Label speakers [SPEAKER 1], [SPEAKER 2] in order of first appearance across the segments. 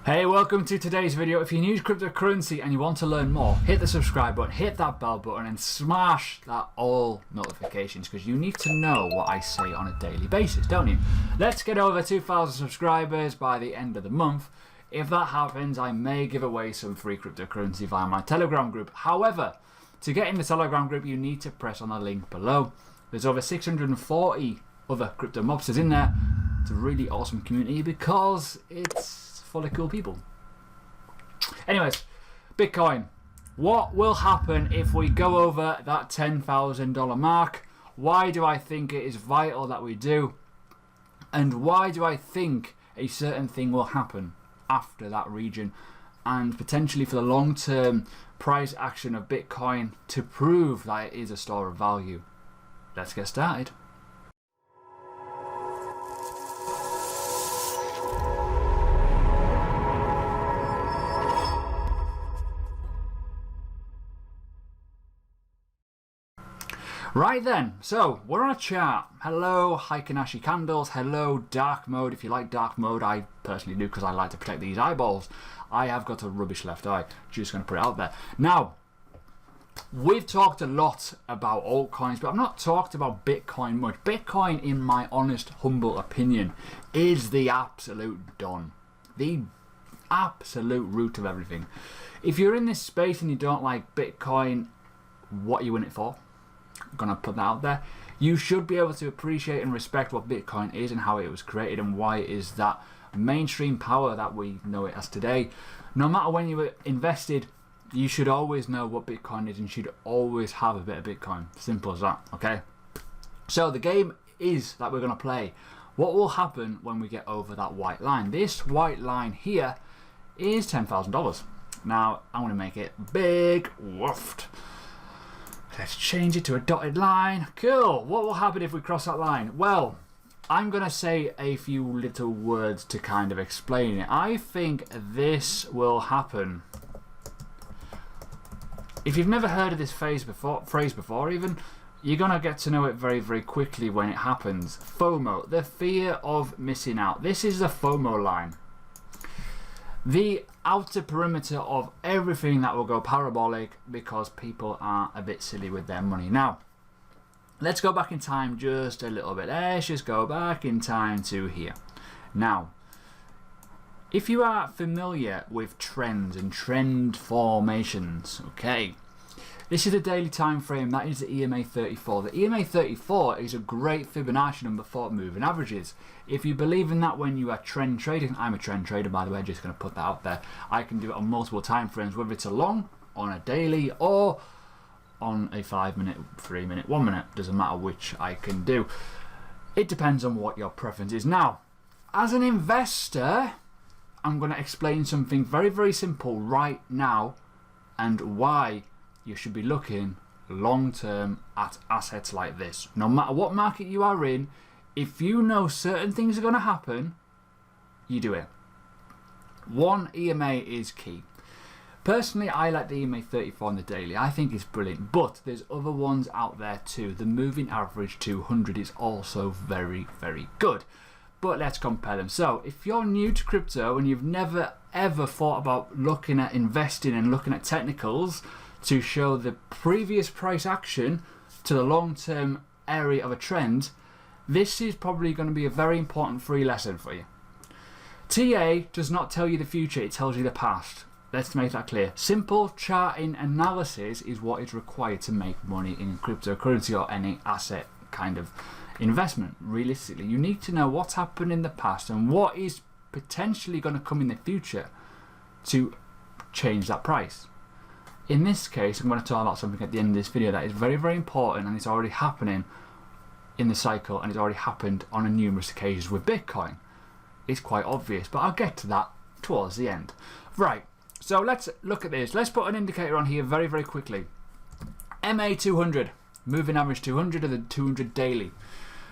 [SPEAKER 1] Hey, welcome to today's video. If you're new to cryptocurrency and you want to learn more, hit the subscribe button, hit that bell button and smash that all notifications because you need to know what I say on a daily basis, don't you? Let's get over 2,000 subscribers by the end of the month. If that happens, I may give away some free cryptocurrency via my Telegram group. However, to get in the Telegram group, you need to press on the link below. There's over 640 other crypto mobsters in there. It's a really awesome community because it's full of cool people. Anyways, Bitcoin. What will happen if we go over that $10,000 mark? Why do I think it is vital that we do? And why do I think a certain thing will happen after that region? And potentially for the long-term price action of Bitcoin to prove that it is a store of value. Let's get started. Right then, so we're on a chart. Hello Heikenhashi candles, hello dark mode. If you like dark mode, I personally do because I like to protect these eyeballs. I have got a rubbish left eye, just going to put it out there. Now, we've talked a lot about altcoins, but I've not talked about Bitcoin much. Bitcoin, in my honest, humble opinion, is the absolute done. The absolute root of everything. If you're in this space and you don't like Bitcoin, what are you in it for? I'm going to put that out there. You should be able to appreciate and respect what Bitcoin is and how it was created and why it is that mainstream power that we know it as today. No matter when you were invested, you should always know what Bitcoin is and should always have a bit of Bitcoin. Simple as that, okay? So the game is that we're going to play. What will happen when we get over that white line? This white line here is $10,000. Now, I'm going to make it big. Woofed. Let's change it to a dotted line. Cool. What will happen if we cross that line? Well, I'm going to say a few little words to kind of explain it. I think this will happen. If you've never heard of this phrase before even, you're going to get to know it very, very quickly when it happens. FOMO, the fear of missing out. This is the FOMO line. The outer perimeter of everything that will go parabolic because people are a bit silly with their money. Now, let's go back in time just a little bit. Let's just go back in time to here. Now, if you are familiar with trends and trend formations, okay, this is the daily time frame. That is the EMA 34. The EMA 34 is a great Fibonacci number for moving averages. If you believe in that when you are trend trading, I'm a trend trader by the way, just going to put that out there. I can do it on multiple time frames, whether it's a long, on a daily, or on a 5 minute, 3 minute, 1 minute. Doesn't matter which I can do. It depends on what your preference is. Now, as an investor, I'm going to explain something very, very simple right now and why you should be looking long term at assets like this. No matter what market you are in, if you know certain things are going to happen, you do it. One, EMA is key. Personally, I like the EMA 34 on the daily. I think it's brilliant, but there's other ones out there too. The moving average 200 is also very, very good. But let's compare them. So if you're new to crypto and you've never ever thought about looking at investing and looking at technicals to show the previous price action to the long-term area of a trend, this is probably going to be a very important free lesson for you. TA does not tell you the future, it tells you the past. Let's make that clear. Simple charting analysis is what is required to make money in cryptocurrency or any asset kind of investment. Realistically, you need to know what's happened in the past and what is potentially going to come in the future to change that price. In this case, I'm going to talk about something at the end of this video that is very, very important and it's already happening in the cycle and it's already happened on numerous occasions with Bitcoin. It's quite obvious, but I'll get to that towards the end. Right, so let's look at this. Let's put an indicator on here very, very quickly. MA 200, moving average 200 of the 200 daily.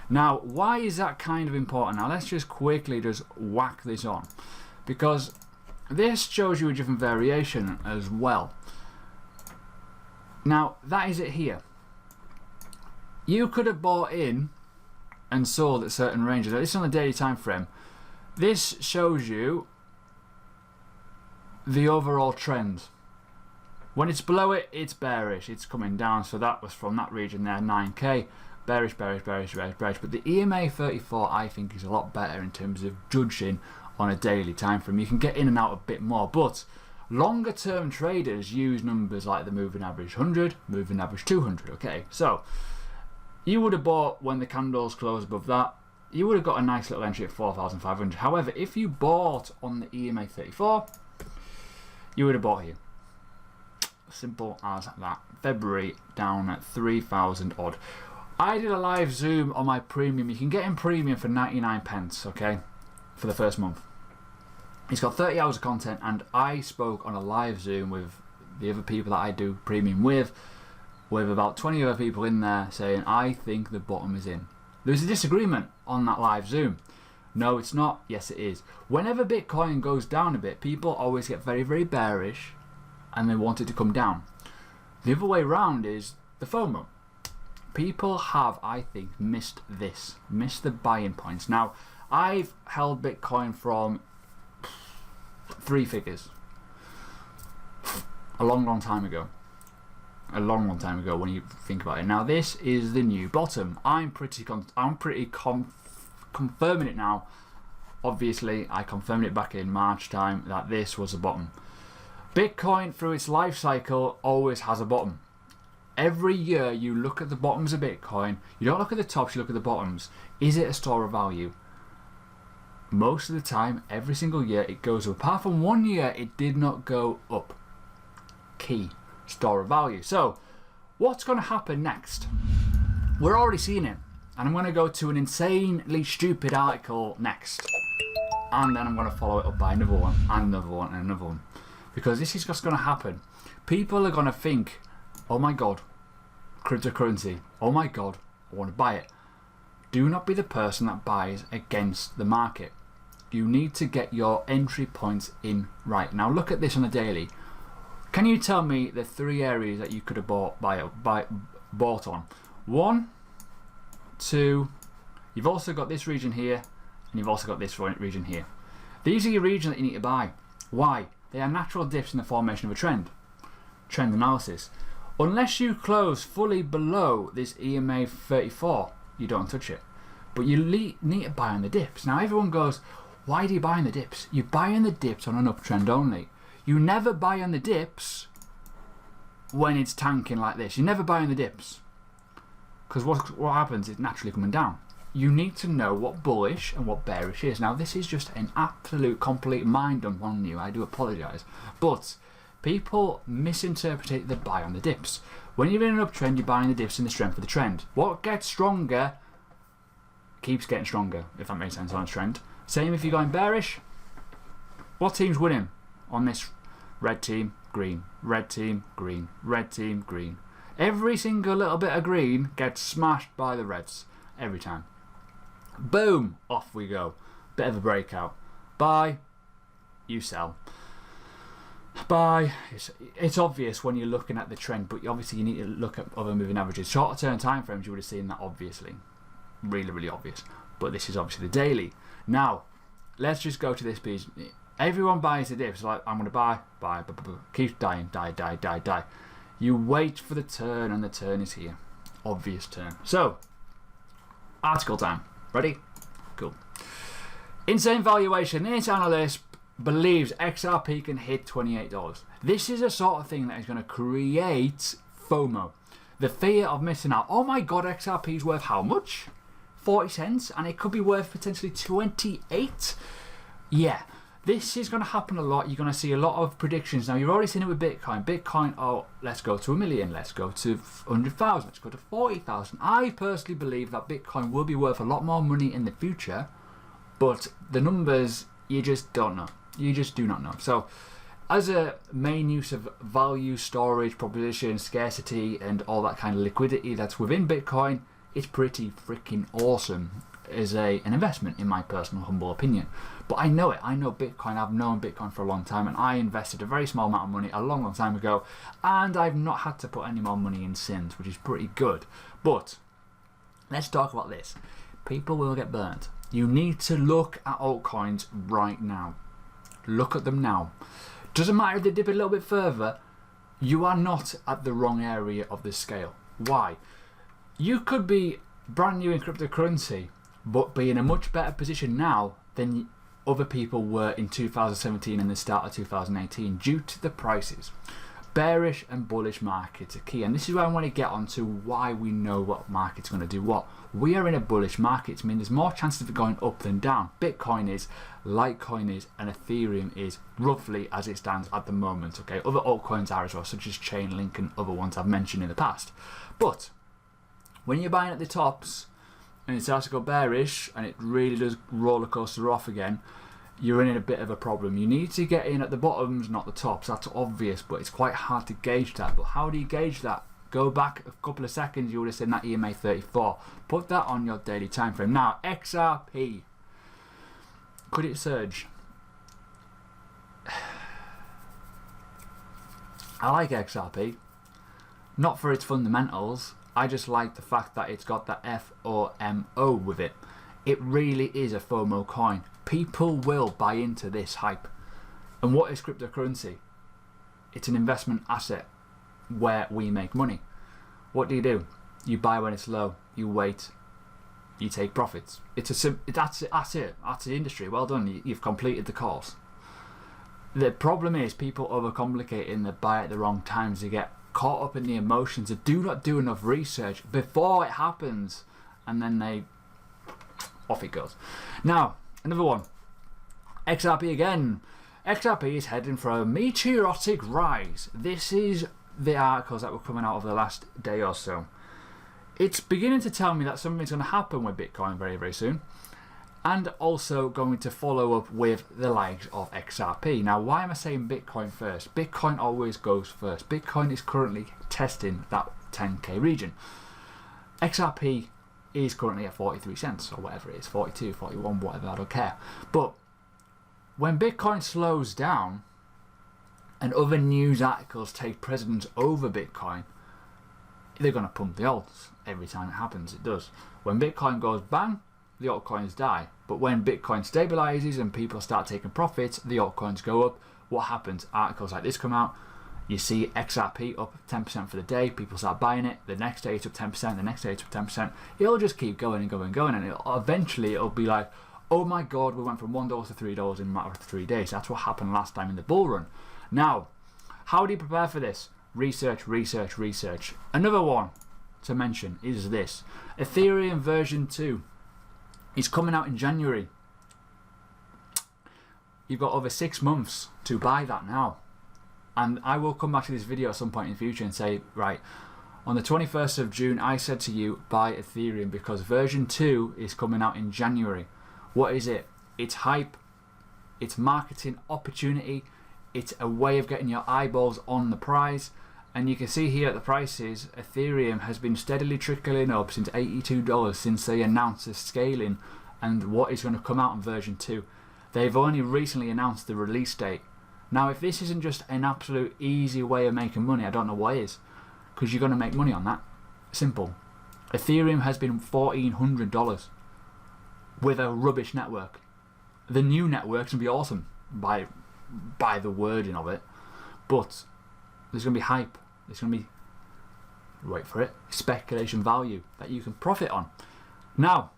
[SPEAKER 1] Now, why is that kind of important? Now, let's just quickly just whack this on because this shows you a different variation as well. Now, that is it here. You could have bought in and sold at certain ranges. This is on the daily time frame. This shows you the overall trend. When it's below it, it's bearish. It's coming down. So that was from that region there, 9k. Bearish, bearish, bearish, bearish, bearish. But the EMA 34, I think, is a lot better in terms of judging on a daily time frame. You can get in and out a bit more. But longer term traders use numbers like the moving average 100, moving average 200. Okay, so you would have bought when the candles closed above that. You would have got a nice little entry at 4,500. However, if you bought on the EMA 34, you would have bought here. Simple as that. February down at 3,000 odd. I did a live Zoom on my premium. You can get in premium for 99 pence, okay, for the first month. It's got 30 hours of content, and I spoke on a live Zoom with the other people that I do premium with about 20 other people in there saying, I think the bottom is in. There's a disagreement on that live Zoom. No, it's not. Yes, it is. Whenever Bitcoin goes down a bit, people always get very, very bearish and they want it to come down. The other way around is the FOMO. People have, I think, missed the buying points. Now, I've held Bitcoin from 3 figures a long, long time ago. A long, long time ago when you think about it. Now, this is the new bottom. I'm pretty confirming it now. Obviously, I confirmed it back in March time that this was the bottom. Bitcoin, through its life cycle, always has a bottom. Every year you look at the bottoms of Bitcoin. You don't look at the tops, you look at the bottoms. Is it a store of value? Most of the time, every single year, it goes up. Apart from 1 year, it did not go up. Key. Store of value. So, what's going to happen next? We're already seeing it. And I'm going to go to an insanely stupid article next. And then I'm going to follow it up by another one, and another one, and another one. Because this is just going to happen. People are going to think, oh my god, cryptocurrency. Oh my god, I want to buy it. Do not be the person that buys against the market. You need to get your entry points in right. Now look at this on a daily. Can you tell me the 3 areas that you could have bought on? 1, 2, you've also got this region here, and you've also got this region here. These are your regions that you need to buy. Why? They are natural dips in the formation of a trend. Trend analysis. Unless you close fully below this EMA 34, you don't touch it. But you need to buy on the dips. Now everyone goes, why do you buy on the dips? You buy on the dips on an uptrend only. You never buy on the dips when it's tanking like this. You never buy on the dips. Because what happens is naturally coming down. You need to know what bullish and what bearish is. Now this is just an absolute complete mind dump on you. I do apologise. But people misinterpret the buy on the dips. When you're in an uptrend, you're buying the dips in the strength of the trend. What gets stronger keeps getting stronger, if that makes sense on a trend. Same if you're going bearish. What team's winning on this? Red team, green. Red team, green. Red team, green. Every single little bit of green gets smashed by the reds. Every time. Boom! Off we go. Bit of a breakout. Buy. You sell. Buy. It's obvious when you're looking at the trend, but obviously you need to look at other moving averages. Shorter term time frames, you would have seen that obviously. Really, really obvious. But this is obviously the daily. Now, let's just go to this piece. Everyone buys the dips. Like, I'm going to buy. Keeps dying. Die. You wait for the turn, and the turn is here. Obvious turn. So, article time. Ready? Cool. Insane valuation. This analyst believes XRP can hit $28. This is a sort of thing that is going to create FOMO. The fear of missing out. Oh my god, XRP is worth how much? 40 cents? And it could be worth potentially 28? Yeah. This is going to happen a lot. You're going to see a lot of predictions. Now, you've already seen it with Bitcoin. Bitcoin, oh, let's go to 1 million. Let's go to 100,000. Let's go to 40,000. I personally believe that Bitcoin will be worth a lot more money in the future. But the numbers, you just don't know. You just do not know. So, as a main use of value, storage, proposition, scarcity, and all that kind of liquidity that's within Bitcoin, it's pretty freaking awesome as an investment, in my personal humble opinion. But I know it. I know Bitcoin. I've known Bitcoin for a long time, and I invested a very small amount of money a long, long time ago, and I've not had to put any more money in since, which is pretty good. But let's talk about this. People will get burnt. You need to look at altcoins right now. Look at them now. Doesn't matter if they dip a little bit further, you are not at the wrong area of the scale. Why? You could be brand new in cryptocurrency, but be in a much better position now than other people were in 2017 and the start of 2018 due to the prices. Bearish and bullish markets are key, and this is where I want to get on to why we know what market's going to do what. We are in a bullish market. I mean, there's more chances of it going up than down. Bitcoin is, Litecoin is, and Ethereum is roughly as it stands at the moment. Okay, other altcoins are as well, such as Chainlink and other ones I've mentioned in the past. But when you're buying at the tops and it starts to go bearish and it really does roller coaster off again, you're in a bit of a problem. You need to get in at the bottoms, not the tops. That's obvious, but it's quite hard to gauge that. But how do you gauge that? Go back a couple of seconds, you would have seen that EMA 34. Put that on your daily time frame. Now, XRP. Could it surge? I like XRP. Not for its fundamentals. I just like the fact that it's got that FOMO with it. It really is a FOMO coin. People will buy into this hype. And what is cryptocurrency? It's an investment asset where we make money. What do? You buy when it's low. You wait. You take profits. That's it. That's the industry. Well done. You've completed the course. The problem is people overcomplicate it and they buy at the wrong times. They get caught up in the emotions. They do not do enough research before it happens, and then off it goes. Now, another one. XRP again. XRP is heading for a meteoric rise. This is the articles that were coming out over the last day or so. It's beginning to tell me that something's going to happen with Bitcoin very, very soon. And also going to follow up with the likes of XRP. Now, why am I saying Bitcoin first? Bitcoin always goes first. Bitcoin is currently testing that 10k region. XRP is currently at 43 cents or whatever it is, 42, 41, whatever, I don't care. But when Bitcoin slows down and other news articles take precedence over Bitcoin, they're going to pump the alts. Every time it happens, it does. When Bitcoin goes bang, the altcoins die. But when Bitcoin stabilizes and people start taking profits, the altcoins go up. What happens? Articles like this come out. You see XRP up 10% for the day. People start buying it. The next day it's up 10%. The next day it's up 10%. It'll just keep going and going and going. And eventually it'll be like, oh my God, we went from $1 to $3 in a matter of 3 days. That's what happened last time in the bull run. Now, how do you prepare for this? Research, research, research. Another one to mention is this. Ethereum version 2 is coming out in January. You've got over 6 months to buy that now. And I will come back to this video at some point in the future and say, right, on the 21st of June, I said to you, buy Ethereum because version 2 is coming out in January. What is it? It's hype. It's marketing opportunity. It's a way of getting your eyeballs on the prize. And you can see here at the prices, Ethereum has been steadily trickling up since $82 since they announced the scaling and what is going to come out in version 2. They've only recently announced the release date. Now, if this isn't just an absolute easy way of making money, I don't know what is. Because you're going to make money on that. Simple. Ethereum has been $1,400 with a rubbish network. The new network's going to be awesome by the wording of it. But there's going to be hype. There's going to be, wait for it, speculation value that you can profit on. Now,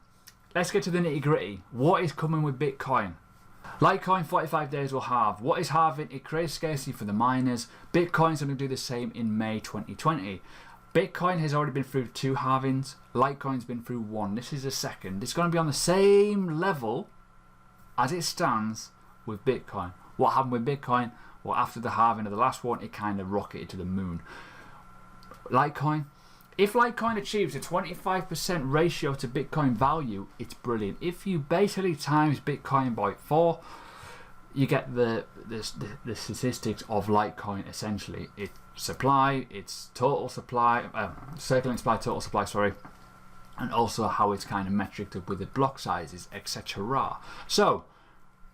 [SPEAKER 1] let's get to the nitty gritty. What is coming with Bitcoin? Litecoin 45 days will halve. What is halving? It creates scarcity for the miners. Bitcoin's going to do the same in May 2020. Bitcoin has already been through 2 halvings. Litecoin's been through 1. This is the second. It's going to be on the same level as it stands with Bitcoin. What happened with Bitcoin? Well, after the halving of the last one, it kind of rocketed to the moon. Litecoin. If Litecoin achieves a 25% ratio to Bitcoin value, it's brilliant. If you basically times Bitcoin by 4, you get the statistics of Litecoin essentially. It's supply, it's total supply, circulating supply, total supply, sorry, and also how it's kind of metriced up with the block sizes, etc. So,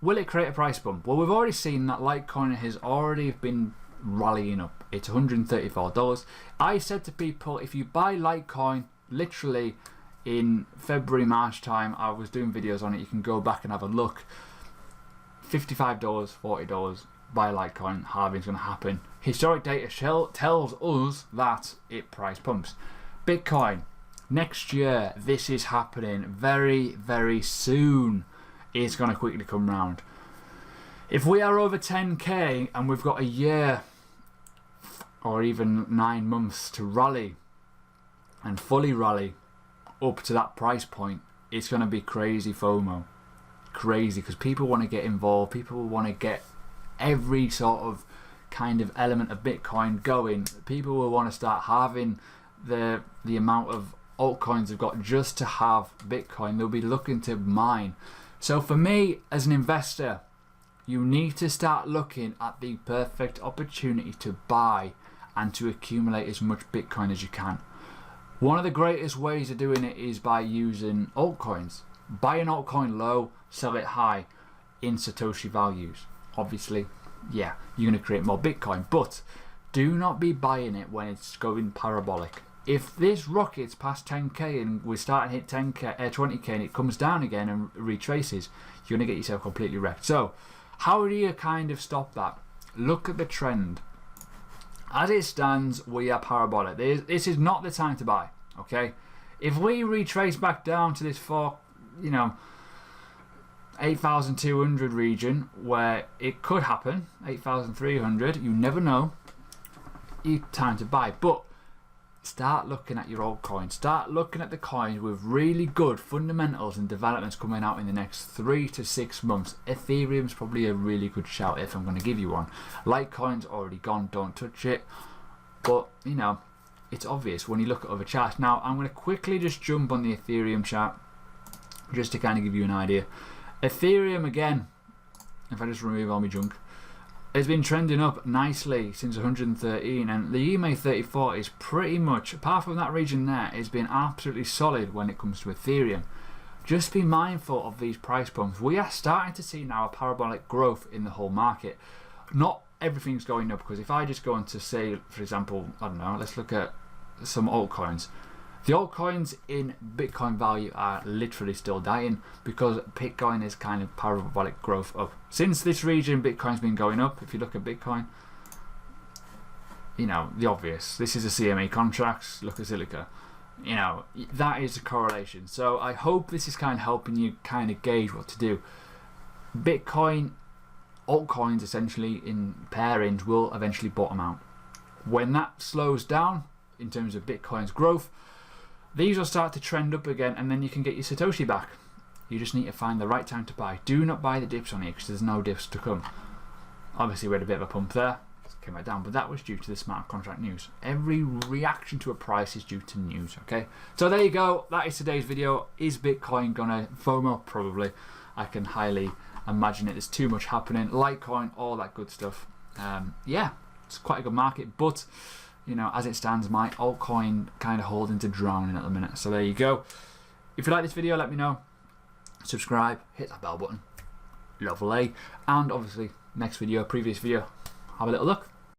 [SPEAKER 1] will it create a price bump? Well, we've already seen that Litecoin has already been rallying up. It's $134. I said to people, if you buy Litecoin literally in February, March time, I was doing videos on it, you can go back and have a look. $55, $40, buy Litecoin, halving's going to happen. Historic data tells us that it price pumps. Bitcoin, next year, this is happening very, very soon. It's going to quickly come round. If we are over 10k and we've got a year or even 9 months to rally and fully rally up to that price point, it's going to be crazy FOMO. Crazy, because people want to get involved, people want to get every sort of kind of element of Bitcoin going. People will want to start having the amount of altcoins they've got just to have Bitcoin. They'll be looking to mine. So for me as an investor, you need to start looking at the perfect opportunity to buy and to accumulate as much Bitcoin as you can. One of the greatest ways of doing it is by using altcoins. Buy an altcoin low, sell it high in Satoshi values. Obviously, yeah, you're going to create more Bitcoin, but do not be buying it when it's going parabolic. If this rockets past 10k and we're starting to hit 10k, 20k and it comes down again and retraces, you're going to get yourself completely wrecked. So, how do you kind of stop that? Look at the trend. As it stands, we are parabolic. This is not the time to buy, okay? If we retrace back down to this 8,200 region where it could happen, 8,300, you never know, it's time to buy. But start looking at your altcoins. Start looking at the coins with really good fundamentals and developments coming out in the next 3 to 6 months. Ethereum's probably a really good shout if I'm going to give you one. Litecoin's already gone, don't touch it. But, you know, it's obvious when you look at other charts. Now, I'm going to quickly just jump on the Ethereum chart just to kind of give you an idea. Ethereum, again, if I just remove all my junk, has been trending up nicely since 113, and the EMA 34 is pretty much, apart from that region there, has been absolutely solid when it comes to Ethereum. Just be mindful of these price pumps. We are starting to see now a parabolic growth in the whole market. Not everything's going up, because if I just go on to say, for example, I don't know, let's look at some altcoins. The altcoins in Bitcoin value are literally still dying because Bitcoin is kind of parabolic growth up. Since this region, Bitcoin's been going up. If you look at Bitcoin, you know, the obvious. This is a CME contracts. Look at Silica. You know, that is a correlation. So I hope this is kind of helping you kind of gauge what to do. Bitcoin, altcoins essentially in pairings will eventually bottom out. When that slows down in terms of Bitcoin's growth, these will start to trend up again, and then you can get your Satoshi back. You just need to find the right time to buy. Do not buy the dips on here because there's no dips to come. Obviously, we had a bit of a pump there. It came back down, but that was due to the smart contract news. Every reaction to a price is due to news, okay? So there you go. That is today's video. Is Bitcoin gonna FOMO? Probably. I can highly imagine it. There's too much happening. Litecoin, all that good stuff. Yeah, it's quite a good market, but you know, as it stands, my altcoin kind of holding to drowning at the minute. So there you go. If you like this video, let me know. Subscribe, hit that bell button. Lovely. And obviously, next video, previous video, have a little look.